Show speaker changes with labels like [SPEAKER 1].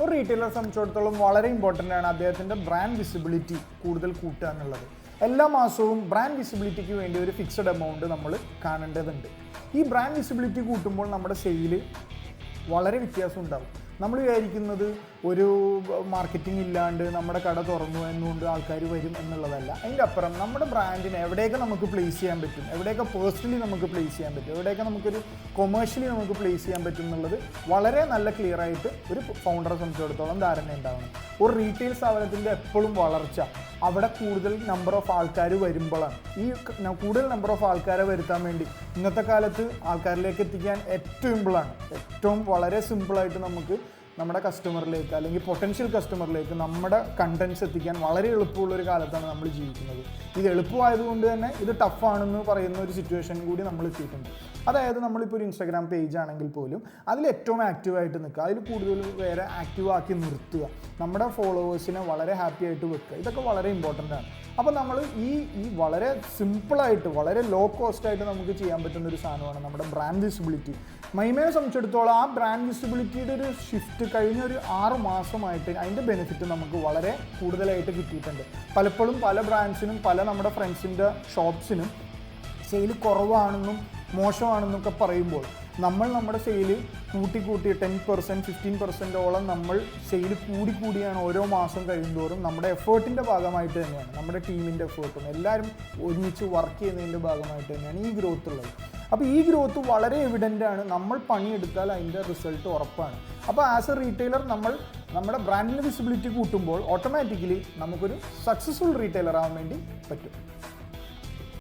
[SPEAKER 1] ഒരു റീറ്റെയിലറെ സംബന്ധിച്ചിടത്തോളം വളരെ ഇമ്പോർട്ടൻ്റ് ആണ് അദ്ദേഹത്തിൻ്റെ ബ്രാൻഡ് വിസിബിലിറ്റി കൂടുതൽ കൂട്ടുക എന്നുള്ളത്. എല്ലാ മാസവും ബ്രാൻഡ് വിസിബിലിറ്റിക്ക് വേണ്ടി ഒരു ഫിക്സഡ് എമൗണ്ട് നമ്മൾ കാണേണ്ടതുണ്ട്. ഈ ബ്രാൻഡ് വിസിബിലിറ്റി കൂട്ടുമ്പോൾ നമ്മുടെ സെയില് വളരെ വ്യത്യാസം ഉണ്ടാകും. നമ്മൾ വിചാരിക്കുന്നത് ഒരു മാർക്കറ്റിംഗ് ഇല്ലാണ്ട് നമ്മുടെ കട തുറന്നു എന്നുകൊണ്ട് ആൾക്കാർ വരും എന്നുള്ളതല്ല. അതിൻ്റെ അപ്പുറം നമ്മുടെ ബ്രാൻഡിനെ എവിടെയൊക്കെ നമുക്ക് പ്ലേസ് ചെയ്യാൻ പറ്റും, എവിടെയൊക്കെ പേഴ്സണലി നമുക്ക് പ്ലേസ് ചെയ്യാൻ പറ്റും, എവിടെയൊക്കെ നമുക്കൊരു കൊമേഴ്ഷ്യലി നമുക്ക് പ്ലേസ് ചെയ്യാൻ പറ്റും എന്നുള്ളത് വളരെ നല്ല ക്ലിയർ ആയിട്ട് ഒരു ഫൗണ്ടറെ സംബന്ധിച്ചിടത്തോളം ധാരണ ഉണ്ടാവണം. ഒരു റീറ്റെയിൽ സ്ഥാപനത്തിൻ്റെ എപ്പോഴും വളർച്ച അവിടെ കൂടുതൽ നമ്പർ ഓഫ് ആൾക്കാർ വരുമ്പോഴാണ്. ഈ കൂടുതൽ നമ്പർ ഓഫ് ആൾക്കാരെ വരുത്താൻ വേണ്ടി ഇന്നത്തെ കാലത്ത് ആൾക്കാരിലേക്ക് എത്തിക്കാൻ ഏറ്റവും വളരെ സിമ്പിളായിട്ട് നമുക്ക് നമ്മുടെ കസ്റ്റമറിലേക്ക് അല്ലെങ്കിൽ പൊട്ടൻഷ്യൽ കസ്റ്റമറിലേക്ക് നമ്മുടെ കണ്ടൻസ് എത്തിക്കാൻ വളരെ എളുപ്പമുള്ളൊരു കാലത്താണ് നമ്മൾ ജീവിക്കുന്നത്. ഇത് എളുപ്പമായതുകൊണ്ട് തന്നെ ഇത് ടഫാണെന്ന് പറയുന്ന ഒരു സിറ്റുവേഷൻ കൂടി നമ്മൾ എത്തിയിട്ടുണ്ട്. അതായത് നമ്മളിപ്പോൾ ഒരു ഇൻസ്റ്റാഗ്രാം പേജ് ആണെങ്കിൽ പോലും അതിൽ ഏറ്റവും ആക്റ്റീവായിട്ട് നിൽക്കുക, അതിൽ കൂടുതൽ വേറെ ആക്റ്റീവ് ആക്കി നിർത്തുക, നമ്മുടെ ഫോളോവേഴ്സിനെ വളരെ ഹാപ്പി ആയിട്ട് വെക്കുക, ഇതൊക്കെ വളരെ ഇമ്പോർട്ടൻ്റ് ആണ്. അപ്പോൾ നമ്മൾ ഈ വളരെ സിമ്പിളായിട്ട് വളരെ ലോ കോസ്റ്റായിട്ട് നമുക്ക് ചെയ്യാൻ പറ്റുന്ന ഒരു സാധനമാണ് നമ്മുടെ ബ്രാൻഡ് വിസിബിലിറ്റി. മൈമയെ സംബന്ധിച്ചിടത്തോളം ആ ബ്രാൻഡ് വിസിബിലിറ്റിയുടെ ഒരു ഷിഫ്റ്റ് കഴിഞ്ഞ ഒരു 6 മാസമായിട്ട് അതിൻ്റെ ബെനിഫിറ്റ് നമുക്ക് വളരെ കൂടുതലായിട്ട് കിട്ടിയിട്ടുണ്ട്. പലപ്പോഴും പല ബ്രാൻഡ്സിനും പല നമ്മുടെ ഫ്രണ്ട്സിൻ്റെ ഷോപ്സിനും സെയിൽ കുറവാണെന്നും മോശമാണെന്നൊക്കെ പറയുമ്പോൾ നമ്മുടെ സെയിൽ കൂട്ടി 10%, 15%ഓളം നമ്മൾ സെയിൽ കൂടിയാണ് ഓരോ മാസം കഴിയുന്തോറും. നമ്മുടെ എഫേർട്ടിൻ്റെ ഭാഗമായിട്ട് തന്നെയാണ്, നമ്മുടെ ടീമിൻ്റെ എഫേർട്ടും എല്ലാവരും ഒരുമിച്ച് വർക്ക് ചെയ്യുന്നതിൻ്റെ ഭാഗമായിട്ട് തന്നെയാണ് ഈ ഗ്രോത്ത് ഉള്ളത്. അപ്പോൾ ഈ ഗ്രോത്ത് വളരെ എവിഡൻ്റ് ആണ്. നമ്മൾ പണിയെടുത്താൽ അതിൻ്റെ റിസൾട്ട് ഉറപ്പാണ്. അപ്പോൾ ആസ് എ റീറ്റെയിലർ നമ്മുടെ ബ്രാൻഡിൻ്റെ വിസിബിലിറ്റി കൂട്ടുമ്പോൾ ഓട്ടോമാറ്റിക്കലി നമുക്കൊരു സക്സസ്ഫുൾ റീറ്റെയിലർ ആവാൻ വേണ്ടി പറ്റും.